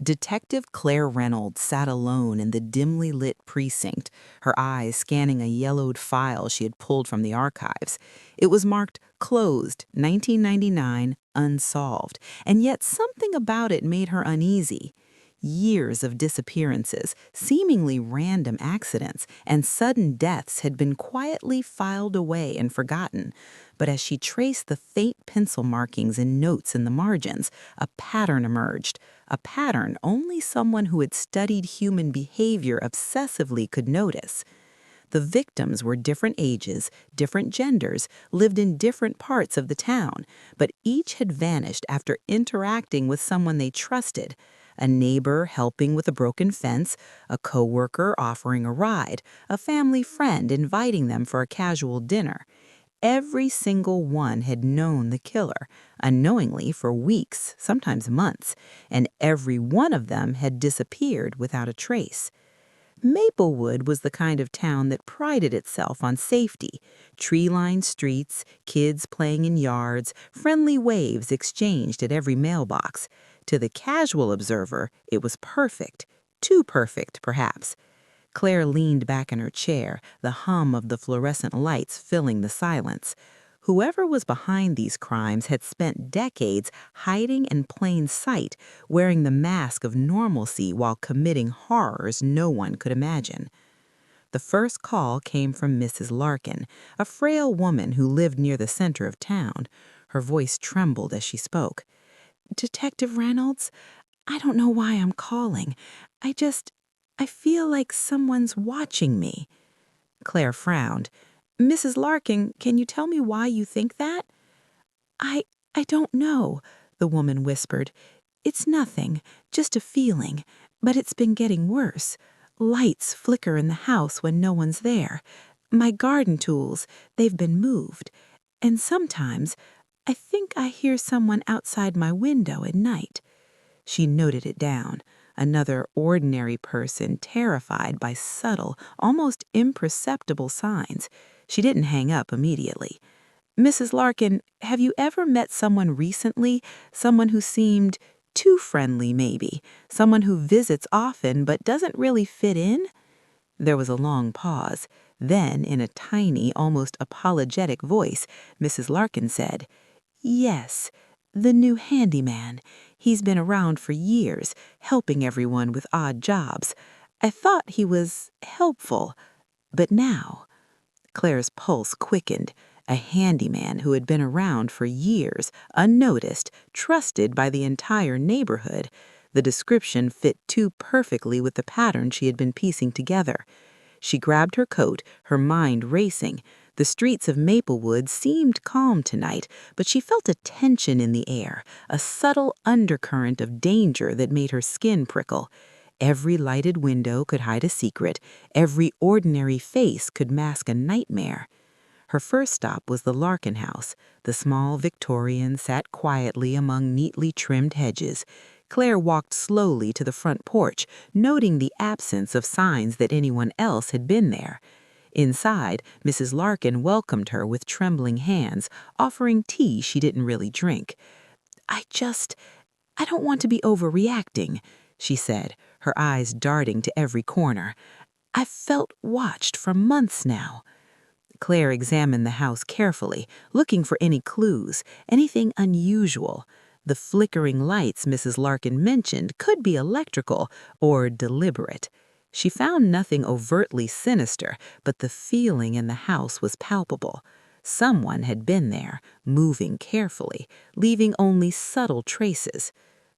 Detective Claire Reynolds sat alone in the dimly lit precinct, her eyes scanning a yellowed file she had pulled from the archives. It was marked Closed, 1999, Unsolved, and yet something about it made her uneasy. Years of disappearances, seemingly random accidents, and sudden deaths had been quietly filed away and forgotten. But as she traced the faint pencil markings and notes in the margins, a pattern emerged. A pattern only someone who had studied human behavior obsessively could notice. The victims were different ages, different genders, lived in different parts of the town, but each had vanished after interacting with someone they trusted. A neighbor helping with a broken fence, a coworker offering a ride, a family friend inviting them for a casual dinner. Every single one had known the killer, unknowingly for weeks, sometimes months, and every one of them had disappeared without a trace. Maplewood was the kind of town that prided itself on safety. Tree-lined streets, kids playing in yards, friendly waves exchanged at every mailbox. To the casual observer, it was perfect. Too perfect, perhaps. Claire leaned back in her chair, the hum of the fluorescent lights filling the silence. Whoever was behind these crimes had spent decades hiding in plain sight, wearing the mask of normalcy while committing horrors no one could imagine. The first call came from Mrs. Larkin, a frail woman who lived near the center of town. Her voice trembled as she spoke. "Detective Reynolds, I don't know why I'm calling. I feel like someone's watching me." Claire frowned. "Mrs. Larkin, can you tell me why you think that?" I don't know," the woman whispered. "It's nothing, just a feeling, but it's been getting worse. Lights flicker in the house when no one's there. My garden tools, they've been moved. And sometimes I think I hear someone outside my window at night." She noted it down. Another ordinary person terrified by subtle, almost imperceptible signs. She didn't hang up immediately. "Mrs. Larkin, have you ever met someone recently? Someone who seemed too friendly, maybe? Someone who visits often but doesn't really fit in?" There was a long pause. Then, in a tiny, almost apologetic voice, Mrs. Larkin said, "Yes, the new handyman. He's been around for years, helping everyone with odd jobs. I thought he was helpful, but now—" Claire's pulse quickened. A handyman who had been around for years, unnoticed, trusted by the entire neighborhood. The description fit too perfectly with the pattern she had been piecing together. She grabbed her coat, her mind racing. The streets of Maplewood seemed calm tonight, but she felt a tension in the air, a subtle undercurrent of danger that made her skin prickle. Every lighted window could hide a secret. Every ordinary face could mask a nightmare. Her first stop was the Larkin house. The small Victorian sat quietly among neatly trimmed hedges. Claire walked slowly to the front porch, noting the absence of signs that anyone else had been there. Inside, Mrs. Larkin welcomed her with trembling hands, offering tea she didn't really drink. I don't want to be overreacting," she said, her eyes darting to every corner. "I've felt watched for months now." Claire examined the house carefully, looking for any clues, anything unusual. The flickering lights Mrs. Larkin mentioned could be electrical or deliberate. She found nothing overtly sinister, but the feeling in the house was palpable. Someone had been there, moving carefully, leaving only subtle traces.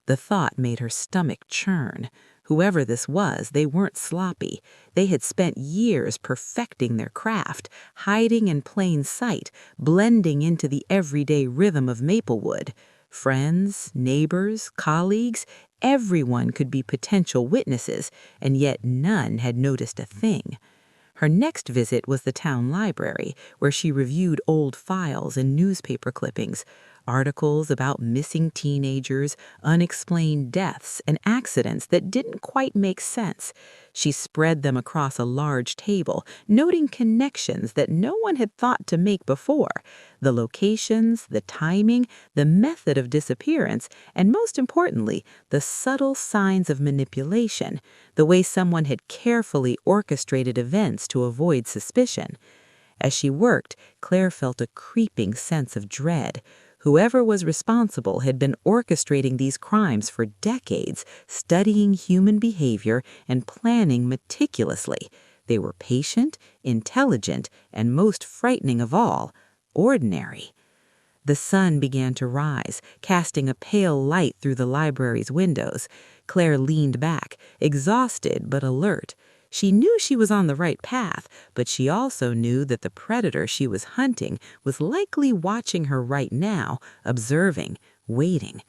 The thought made her stomach churn. Whoever this was, they weren't sloppy. They had spent years perfecting their craft, hiding in plain sight, blending into the everyday rhythm of Maplewood. Friends, neighbors, colleagues, everyone could be potential witnesses, and yet none had noticed a thing. Her next visit was the town library, where she reviewed old files and newspaper clippings. Articles about missing teenagers, unexplained deaths, and accidents that didn't quite make sense. She spread them across a large table, noting connections that no one had thought to make before: the locations, the timing, the method of disappearance, and most importantly, the subtle signs of manipulation, the way someone had carefully orchestrated events to avoid suspicion. As she worked, Claire felt a creeping sense of dread. Whoever was responsible had been orchestrating these crimes for decades, studying human behavior and planning meticulously. They were patient, intelligent, and most frightening of all, ordinary. The sun began to rise, casting a pale light through the library's windows. Claire leaned back, exhausted but alert. She knew she was on the right path, but she also knew that the predator she was hunting was likely watching her right now, observing, waiting.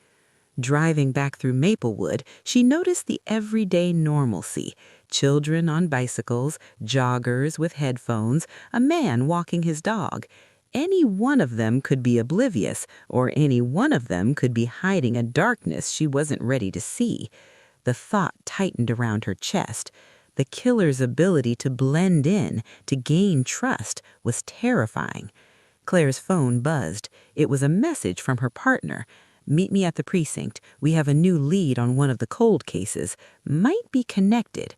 Driving back through Maplewood, she noticed the everyday normalcy: children on bicycles, joggers with headphones, a man walking his dog. Any one of them could be oblivious, or any one of them could be hiding a darkness she wasn't ready to see. The thought tightened around her chest. The killer's ability to blend in, to gain trust, was terrifying. Claire's phone buzzed. It was a message from her partner. "Meet me at the precinct. We have a new lead on one of the cold cases. Might be connected."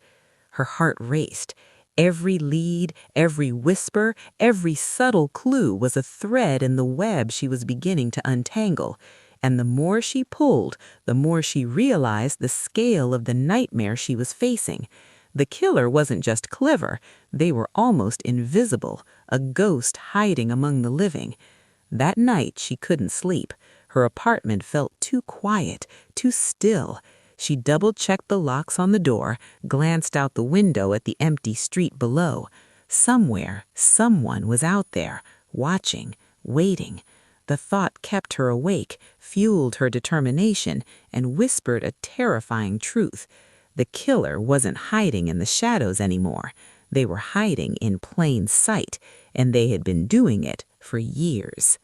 Her heart raced. Every lead, every whisper, every subtle clue was a thread in the web she was beginning to untangle. And the more she pulled, the more she realized the scale of the nightmare she was facing. The killer wasn't just clever, they were almost invisible, a ghost hiding among the living. That night she couldn't sleep. Her apartment felt too quiet, too still. She double-checked the locks on the door, glanced out the window at the empty street below. Somewhere, someone was out there, watching, waiting. The thought kept her awake, fueled her determination, and whispered a terrifying truth. The killer wasn't hiding in the shadows anymore. They were hiding in plain sight, and they had been doing it for years.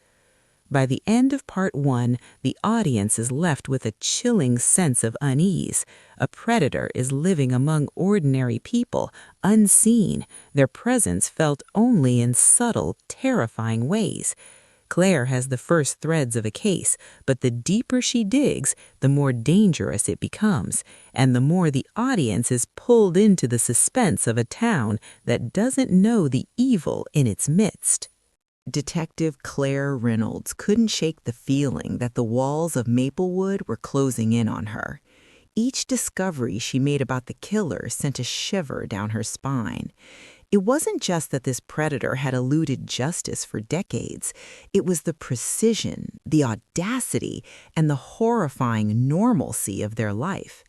By the end of part 1, the audience is left with a chilling sense of unease. A predator is living among ordinary people, unseen, their presence felt only in subtle, terrifying ways. Claire has the first threads of a case, but the deeper she digs, the more dangerous it becomes, and the more the audience is pulled into the suspense of a town that doesn't know the evil in its midst. Detective Claire Reynolds couldn't shake the feeling that the walls of Maplewood were closing in on her. Each discovery she made about the killer sent a shiver down her spine. It wasn't just that this predator had eluded justice for decades. It was the precision, the audacity, and the horrifying normalcy of their life.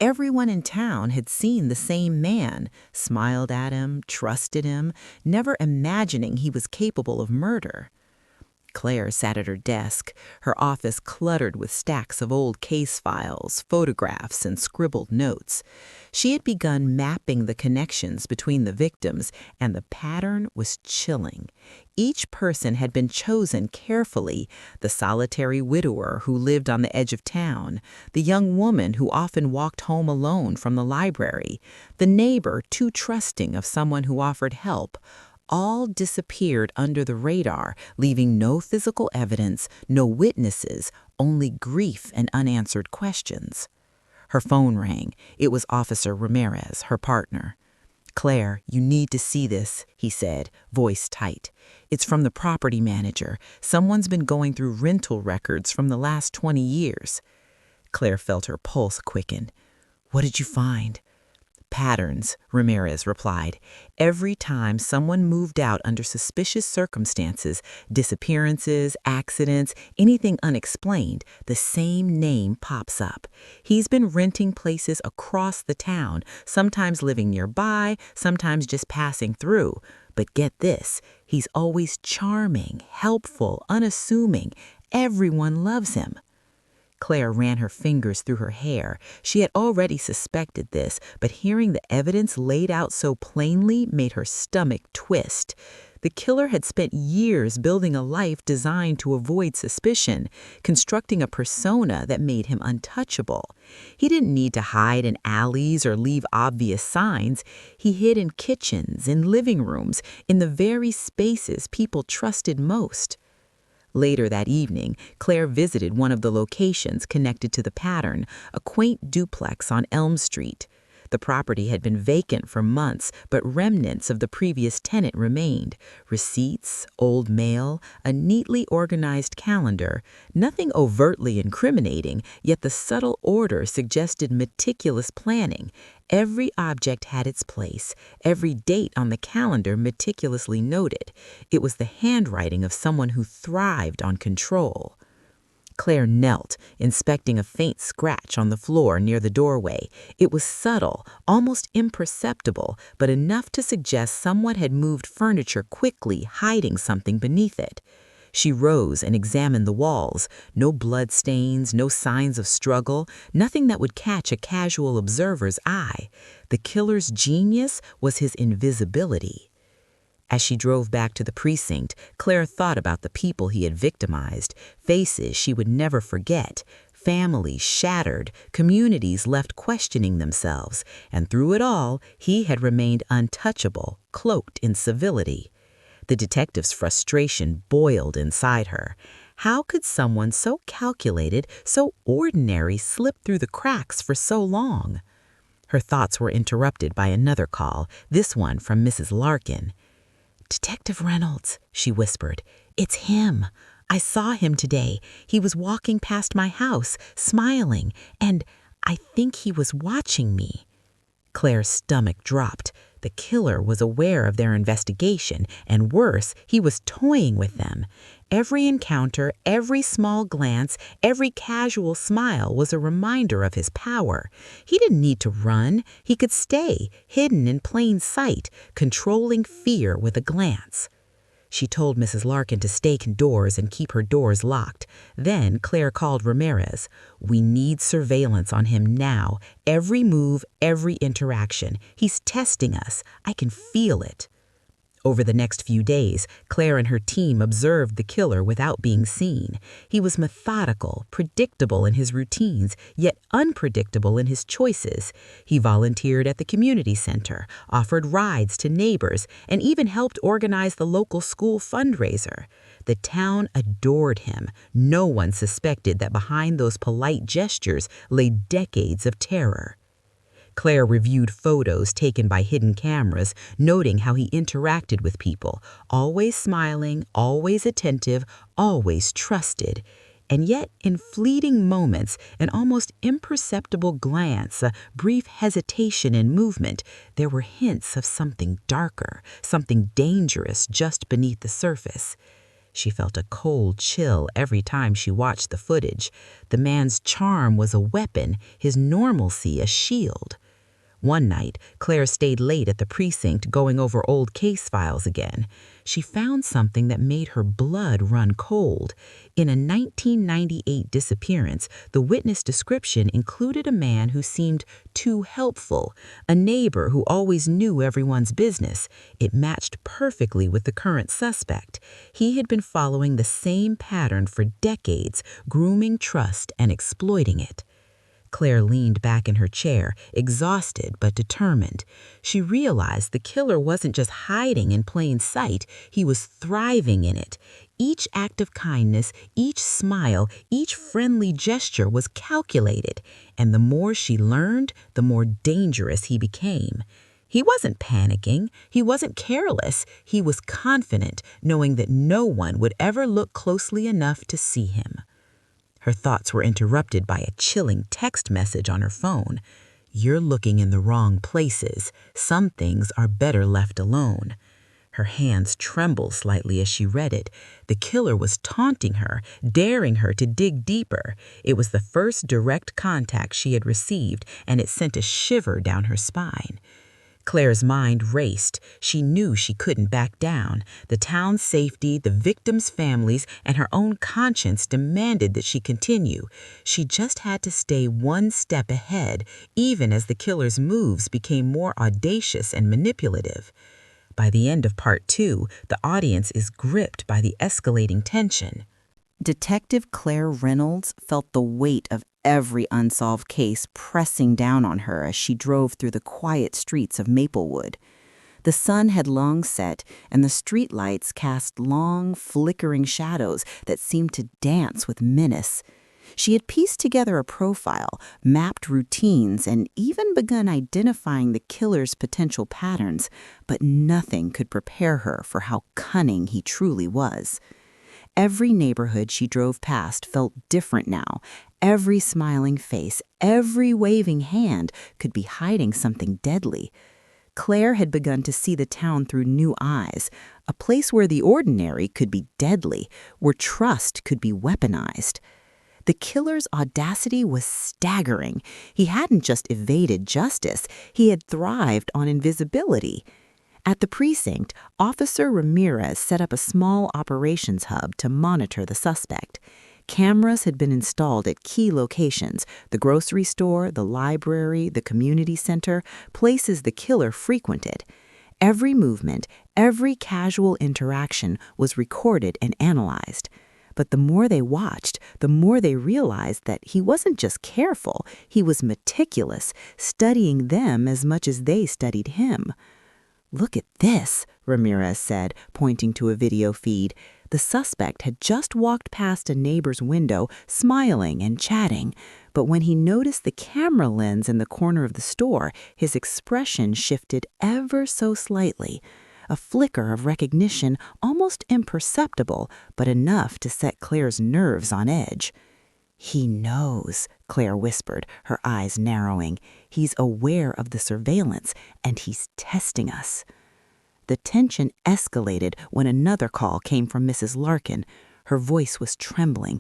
Everyone in town had seen the same man, smiled at him, trusted him, never imagining he was capable of murder. Claire sat at her desk, her office cluttered with stacks of old case files, photographs, and scribbled notes. She had begun mapping the connections between the victims, and the pattern was chilling. Each person had been chosen carefully: the solitary widower who lived on the edge of town, the young woman who often walked home alone from the library, the neighbor too trusting of someone who offered help. All disappeared under the radar, leaving no physical evidence, no witnesses, only grief and unanswered questions. Her phone rang. It was Officer Ramirez, her partner. "Claire, you need to see this," he said, voice tight. "It's from the property manager. Someone's been going through rental records from the last 20 years. Claire felt her pulse quicken. "What did you find?" "Patterns," Ramirez replied. "Every time someone moved out under suspicious circumstances, disappearances, accidents, anything unexplained, the same name pops up. He's been renting places across the town, sometimes living nearby, sometimes just passing through. But get this, he's always charming, helpful, unassuming. Everyone loves him." Claire ran her fingers through her hair. She had already suspected this, but hearing the evidence laid out so plainly made her stomach twist. The killer had spent years building a life designed to avoid suspicion, constructing a persona that made him untouchable. He didn't need to hide in alleys or leave obvious signs. He hid in kitchens, in living rooms, in the very spaces people trusted most. Later that evening, Claire visited one of the locations connected to the pattern, a quaint duplex on Elm Street. The property had been vacant for months, but remnants of the previous tenant remained. Receipts, old mail, a neatly organized calendar. Nothing overtly incriminating, yet the subtle order suggested meticulous planning. Every object had its place, every date on the calendar meticulously noted. It was the handwriting of someone who thrived on control. Claire knelt, inspecting a faint scratch on the floor near the doorway. It was subtle, almost imperceptible, but enough to suggest someone had moved furniture quickly, hiding something beneath it. She rose and examined the walls. No blood stains, no signs of struggle, nothing that would catch a casual observer's eye. The killer's genius was his invisibility. As she drove back to the precinct, Claire thought about the people he had victimized, faces she would never forget, families shattered, communities left questioning themselves, and through it all, he had remained untouchable, cloaked in civility. The detective's frustration boiled inside her. How could someone so calculated, so ordinary, slip through the cracks for so long? Her thoughts were interrupted by another call, this one from Mrs. Larkin. "Detective Reynolds," she whispered. "It's him. I saw him today. He was walking past my house, smiling, and I think he was watching me." Claire's stomach dropped. The killer was aware of their investigation, and worse, he was toying with them. Every encounter, every small glance, every casual smile was a reminder of his power. He didn't need to run. He could stay, hidden in plain sight, controlling fear with a glance. She told Mrs. Larkin to stay indoors and keep her doors locked. Then Claire called Ramirez. "We need surveillance on him now. Every move, every interaction. He's testing us. I can feel it." Over the next few days, Claire and her team observed the killer without being seen. He was methodical, predictable in his routines, yet unpredictable in his choices. He volunteered at the community center, offered rides to neighbors, and even helped organize the local school fundraiser. The town adored him. No one suspected that behind those polite gestures lay decades of terror. Claire reviewed photos taken by hidden cameras, noting how he interacted with people, always smiling, always attentive, always trusted. And yet, in fleeting moments, an almost imperceptible glance, a brief hesitation in movement, there were hints of something darker, something dangerous just beneath the surface. She felt a cold chill every time she watched the footage. The man's charm was a weapon, his normalcy a shield. One night, Claire stayed late at the precinct going over old case files again. She found something that made her blood run cold. In a 1998 disappearance, the witness description included a man who seemed too helpful, a neighbor who always knew everyone's business. It matched perfectly with the current suspect. He had been following the same pattern for decades, grooming trust and exploiting it. Claire leaned back in her chair, exhausted but determined. She realized the killer wasn't just hiding in plain sight, he was thriving in it. Each act of kindness, each smile, each friendly gesture was calculated, and the more she learned, the more dangerous he became. He wasn't panicking, he wasn't careless, he was confident, knowing that no one would ever look closely enough to see him. Her thoughts were interrupted by a chilling text message on her phone. "You're looking in the wrong places. Some things are better left alone." Her hands trembled slightly as she read it. The killer was taunting her, daring her to dig deeper. It was the first direct contact she had received, and it sent a shiver down her spine. Claire's mind raced. She knew she couldn't back down. The town's safety, the victims' families, and her own conscience demanded that she continue. She just had to stay one step ahead, even as the killer's moves became more audacious and manipulative. By the end of part 2, the audience is gripped by the escalating tension. Detective Claire Reynolds felt the weight of every unsolved case pressing down on her as she drove through the quiet streets of Maplewood. The sun had long set, and the streetlights cast long, flickering shadows that seemed to dance with menace. She had pieced together a profile, mapped routines, and even begun identifying the killer's potential patterns, but nothing could prepare her for how cunning he truly was. Every neighborhood she drove past felt different now. Every smiling face, every waving hand could be hiding something deadly. Claire had begun to see the town through new eyes, a place where the ordinary could be deadly, where trust could be weaponized. The killer's audacity was staggering. He hadn't just evaded justice, he had thrived on invisibility. At the precinct, Officer Ramirez set up a small operations hub to monitor the suspect. Cameras had been installed at key locations: the grocery store, the library, the community center, places the killer frequented. Every movement, every casual interaction was recorded and analyzed. But the more they watched, the more they realized that he wasn't just careful, he was meticulous, studying them as much as they studied him. "Look at this," Ramirez said, pointing to a video feed. The suspect had just walked past a neighbor's window, smiling and chatting. But when he noticed the camera lens in the corner of the store, his expression shifted ever so slightly. A flicker of recognition, almost imperceptible, but enough to set Claire's nerves on edge. "He knows," Claire whispered, her eyes narrowing. "He's aware of the surveillance, and he's testing us." The tension escalated when another call came from Mrs. Larkin. Her voice was trembling.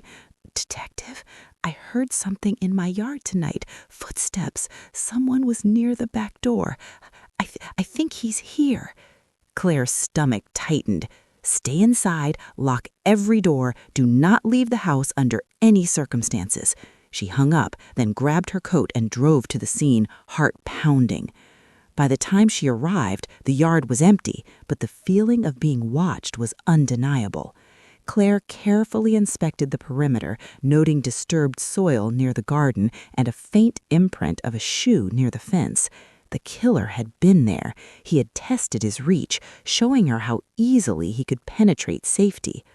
"Detective, I heard something in my yard tonight. Footsteps. Someone was near the back door. I think he's here." Claire's stomach tightened. "Stay inside, lock every door, do not leave the house under any circumstances." She hung up, then grabbed her coat and drove to the scene, heart pounding. By the time she arrived, the yard was empty, but the feeling of being watched was undeniable. Claire carefully inspected the perimeter, noting disturbed soil near the garden and a faint imprint of a shoe near the fence. The killer had been there. He had tested his reach, showing her how easily he could penetrate safety.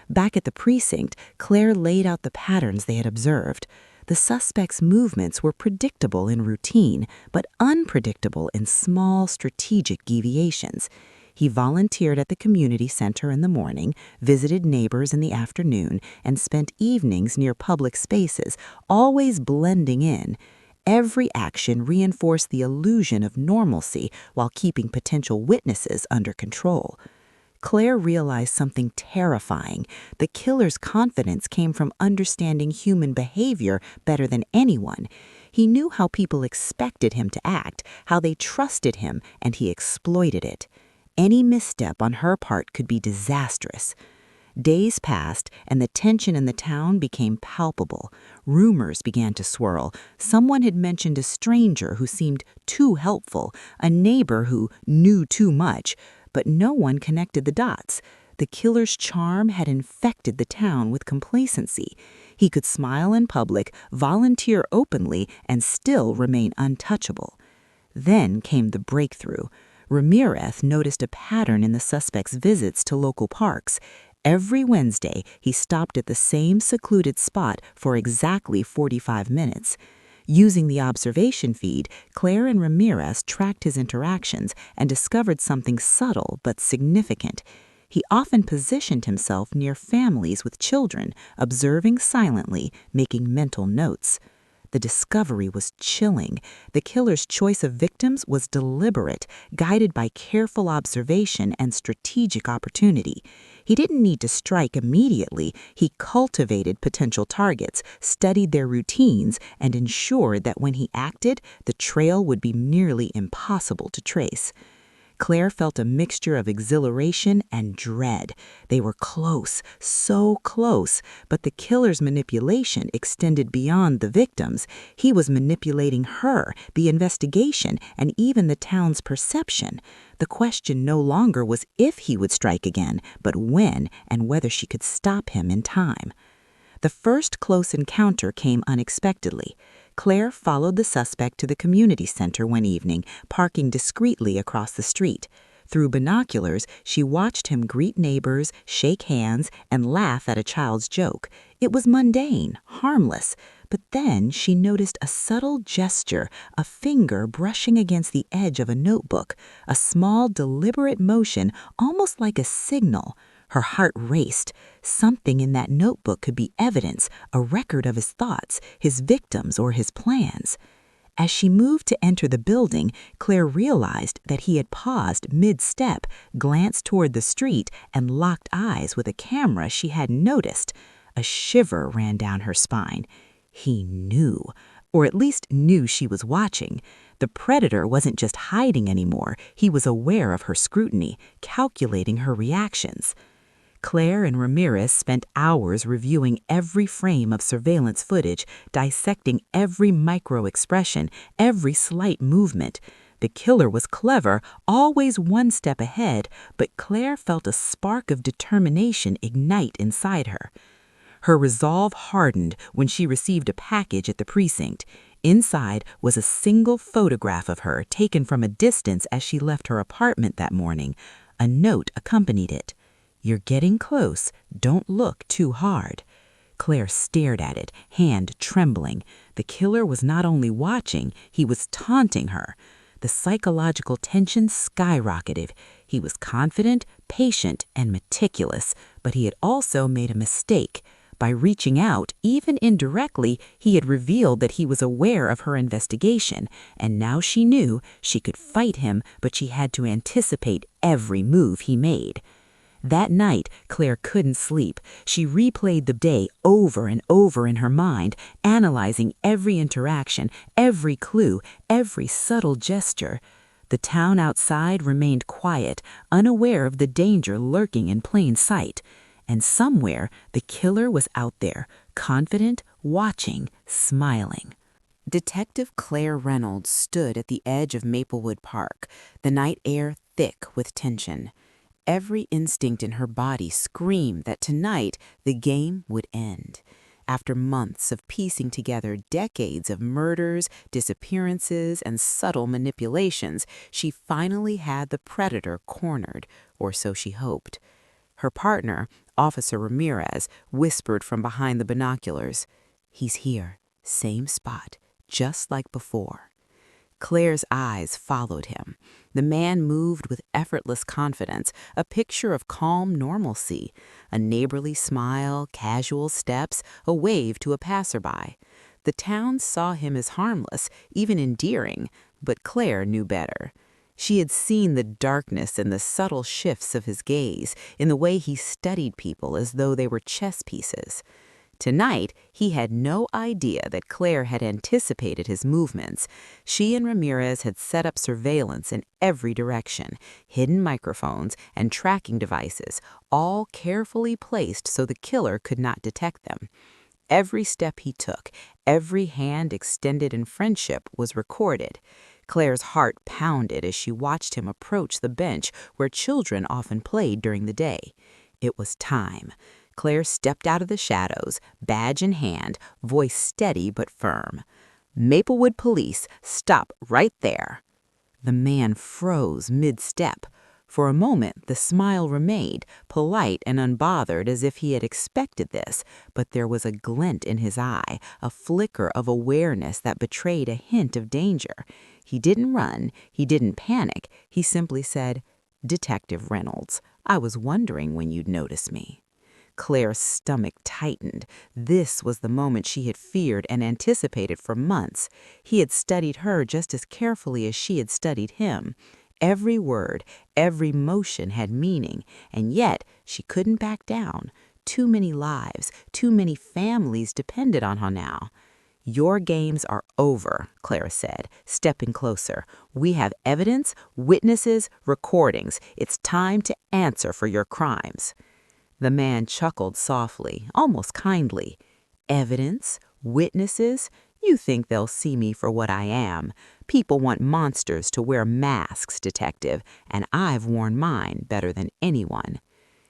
Back at the precinct, Claire laid out the patterns they had observed. The suspect's movements were predictable in routine, but unpredictable in small, strategic deviations. He volunteered at the community center in the morning, visited neighbors in the afternoon, and spent evenings near public spaces, always blending in. Every action reinforced the illusion of normalcy while keeping potential witnesses under control. Claire realized something terrifying. The killer's confidence came from understanding human behavior better than anyone. He knew how people expected him to act, how they trusted him, and he exploited it. Any misstep on her part could be disastrous. Days passed, and the tension in the town became palpable. Rumors began to swirl. Someone had mentioned a stranger who seemed too helpful, a neighbor who knew too much, but no one connected the dots. The killer's charm had infected the town with complacency. He could smile in public, volunteer openly, and still remain untouchable. Then came the breakthrough. Ramirez noticed a pattern in the suspect's visits to local parks. Every Wednesday, he stopped at the same secluded spot for exactly 45 minutes. Using the observation feed, Claire and Ramirez tracked his interactions and discovered something subtle but significant. He often positioned himself near families with children, observing silently, making mental notes. The discovery was chilling. The killer's choice of victims was deliberate, guided by careful observation and strategic opportunity. He didn't need to strike immediately. He cultivated potential targets, studied their routines, and ensured that when he acted, the trail would be nearly impossible to trace. Claire felt a mixture of exhilaration and dread. They were close, so close, but the killer's manipulation extended beyond the victims. He was manipulating her, the investigation, and even the town's perception. The question no longer was if he would strike again, but when and whether she could stop him in time. The first close encounter came unexpectedly. Claire followed the suspect to the community center one evening, parking discreetly across the street. Through binoculars, she watched him greet neighbors, shake hands, and laugh at a child's joke. It was mundane, harmless. But then she noticed a subtle gesture, a finger brushing against the edge of a notebook, a small, deliberate motion, almost like a signal. Her heart raced. Something in that notebook could be evidence, a record of his thoughts, his victims, or his plans. As she moved to enter the building, Claire realized that he had paused mid-step, glanced toward the street, and locked eyes with a camera she hadn't noticed. A shiver ran down her spine. He knew, or at least knew she was watching. The predator wasn't just hiding anymore. He was aware of her scrutiny, calculating her reactions. Claire and Ramirez spent hours reviewing every frame of surveillance footage, dissecting every micro-expression, every slight movement. The killer was clever, always one step ahead, but Claire felt a spark of determination ignite inside her. Her resolve hardened when she received a package at the precinct. Inside was a single photograph of her taken from a distance as she left her apartment that morning. A note accompanied it. "You're getting close. Don't look too hard." Claire stared at it, hand trembling. The killer was not only watching, he was taunting her. The psychological tension skyrocketed. He was confident, patient, and meticulous, but he had also made a mistake. By reaching out, even indirectly, he had revealed that he was aware of her investigation, and now she knew she could fight him, but she had to anticipate every move he made. That night, Claire couldn't sleep. She replayed the day over and over in her mind, analyzing every interaction, every clue, every subtle gesture. The town outside remained quiet, unaware of the danger lurking in plain sight. And somewhere, the killer was out there, confident, watching, smiling. Detective Claire Reynolds stood at the edge of Maplewood Park, the night air thick with tension. Every instinct in her body screamed that tonight the game would end. After months of piecing together decades of murders, disappearances, and subtle manipulations, she finally had the predator cornered, or so she hoped. Her partner, Officer Ramirez, whispered from behind the binoculars, "He's here, same spot, just like before." Claire's eyes followed him. The man moved with effortless confidence, a picture of calm normalcy, a neighborly smile, casual steps, a wave to a passerby. The town saw him as harmless, even endearing, but Claire knew better. She had seen the darkness and the subtle shifts of his gaze, in the way he studied people as though they were chess pieces. Tonight, he had no idea that Claire had anticipated his movements. She and Ramirez had set up surveillance in every direction, hidden microphones and tracking devices, all carefully placed so the killer could not detect them. Every step he took, every hand extended in friendship was recorded. Claire's heart pounded as she watched him approach the bench where children often played during the day. It was time. Claire stepped out of the shadows, badge in hand, voice steady but firm. "Maplewood Police, stop right there." The man froze mid-step. For a moment, the smile remained, polite and unbothered as if he had expected this, but there was a glint in his eye, a flicker of awareness that betrayed a hint of danger. He didn't run, he didn't panic, he simply said, "Detective Reynolds, I was wondering when you'd notice me." Claire's stomach tightened. This was the moment she had feared and anticipated for months. He had studied her just as carefully as she had studied him. Every word, every motion had meaning, and yet she couldn't back down. Too many lives, too many families depended on her now. "Your games are over," Clara said, stepping closer. "We have evidence, witnesses, recordings. It's time to answer for your crimes." The man chuckled softly, almost kindly. "Evidence? Witnesses? You think they'll see me for what I am. People want monsters to wear masks, detective, and I've worn mine better than anyone."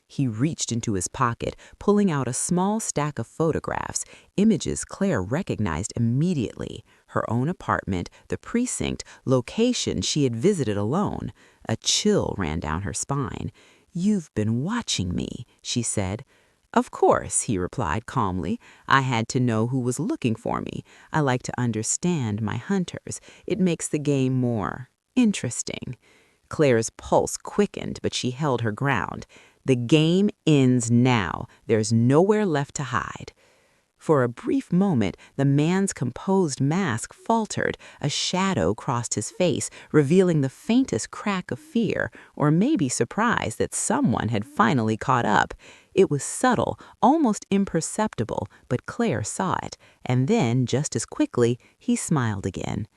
He reached into his pocket, pulling out a small stack of photographs, images Claire recognized immediately. Her own apartment, the precinct, location she had visited alone. A chill ran down her spine. "You've been watching me," she said. "Of course," he replied calmly. "I had to know who was looking for me. I like to understand my hunters. It makes the game more interesting." Claire's pulse quickened, but she held her ground. "The game ends now. There's nowhere left to hide." For a brief moment, the man's composed mask faltered. A shadow crossed his face, revealing the faintest crack of fear, or maybe surprise that someone had finally caught up. It was subtle, almost imperceptible, but Claire saw it. And then, just as quickly, he smiled again.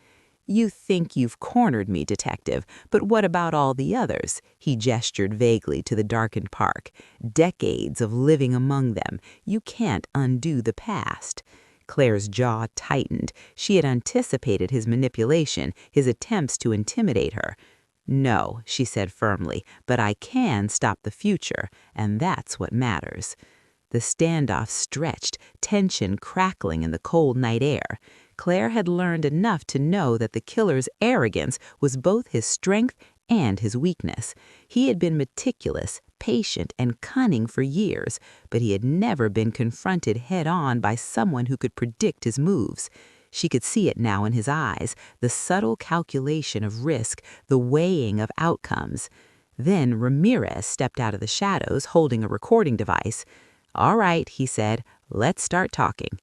"You think you've cornered me, detective, but what about all the others?" He gestured vaguely to the darkened park. "Decades of living among them. You can't undo the past." Claire's jaw tightened. She had anticipated his manipulation, his attempts to intimidate her. "No," she said firmly, "but I can stop the future, and that's what matters." The standoff stretched, tension crackling in the cold night air. Claire had learned enough to know that the killer's arrogance was both his strength and his weakness. He had been meticulous, patient, and cunning for years, but he had never been confronted head-on by someone who could predict his moves. She could see it now in his eyes, the subtle calculation of risk, the weighing of outcomes. Then Ramirez stepped out of the shadows, holding a recording device. "All right," he said, "let's start talking."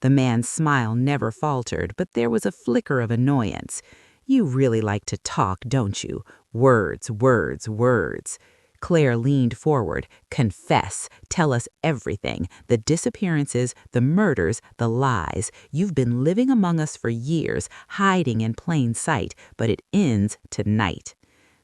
The man's smile never faltered, but there was a flicker of annoyance. "You really like to talk, don't you? Words, words, words." Claire leaned forward. "Confess. Tell us everything. The disappearances, the murders, the lies. You've been living among us for years, hiding in plain sight, but it ends tonight."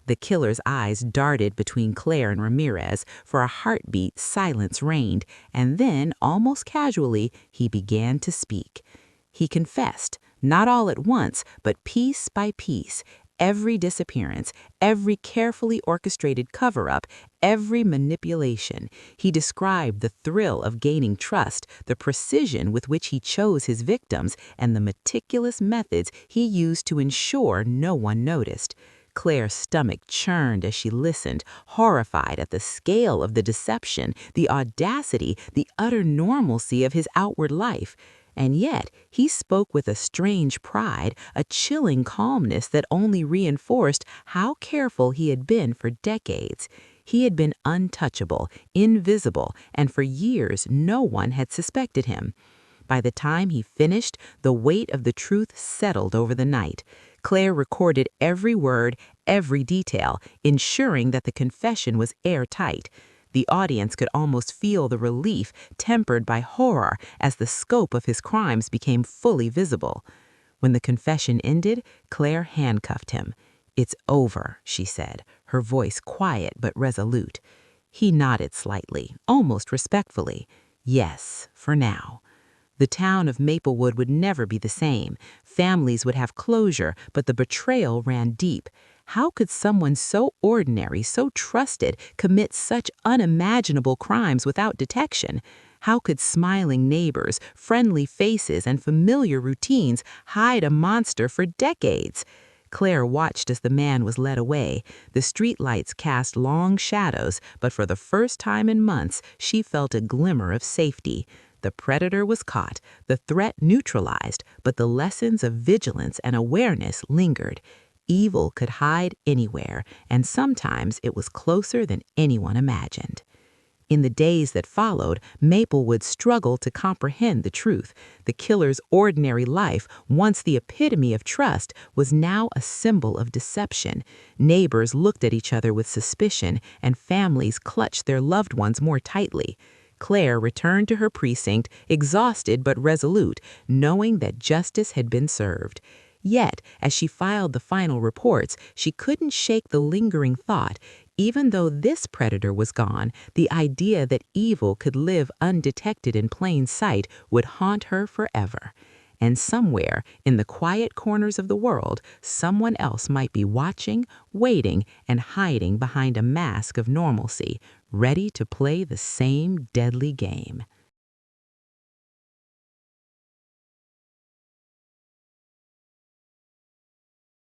The killer's eyes darted between Claire and Ramirez. For a heartbeat, silence reigned, and then, almost casually, he began to speak. He confessed, not all at once, but piece by piece. Every disappearance, every carefully orchestrated cover-up, every manipulation. He described the thrill of gaining trust, the precision with which he chose his victims, and the meticulous methods he used to ensure no one noticed. Claire's stomach churned as she listened, horrified at the scale of the deception, the audacity, the utter normalcy of his outward life. And yet he spoke with a strange pride, a chilling calmness that only reinforced how careful he had been for decades. He had been untouchable, invisible, and for years no one had suspected him. By the time he finished, the weight of the truth settled over the night. Claire recorded every word, every detail, ensuring that the confession was airtight. The audience could almost feel the relief tempered by horror as the scope of his crimes became fully visible. When the confession ended, Claire handcuffed him. "It's over," she said, her voice quiet but resolute. He nodded slightly, almost respectfully. "Yes, for now." The town of Maplewood would never be the same. Families would have closure, but the betrayal ran deep. How could someone so ordinary, so trusted, commit such unimaginable crimes without detection? How could smiling neighbors, friendly faces, and familiar routines hide a monster for decades? Claire watched as the man was led away. The streetlights cast long shadows, but for the first time in months, she felt a glimmer of safety. The predator was caught, the threat neutralized, but the lessons of vigilance and awareness lingered. Evil could hide anywhere, and sometimes it was closer than anyone imagined. In the days that followed, Maplewood struggled to comprehend the truth. The killer's ordinary life, once the epitome of trust, was now a symbol of deception. Neighbors looked at each other with suspicion, and families clutched their loved ones more tightly. Claire returned to her precinct, exhausted but resolute, knowing that justice had been served. Yet, as she filed the final reports, she couldn't shake the lingering thought, even though this predator was gone, the idea that evil could live undetected in plain sight would haunt her forever. And somewhere, in the quiet corners of the world, someone else might be watching, waiting, and hiding behind a mask of normalcy, ready to play the same deadly game.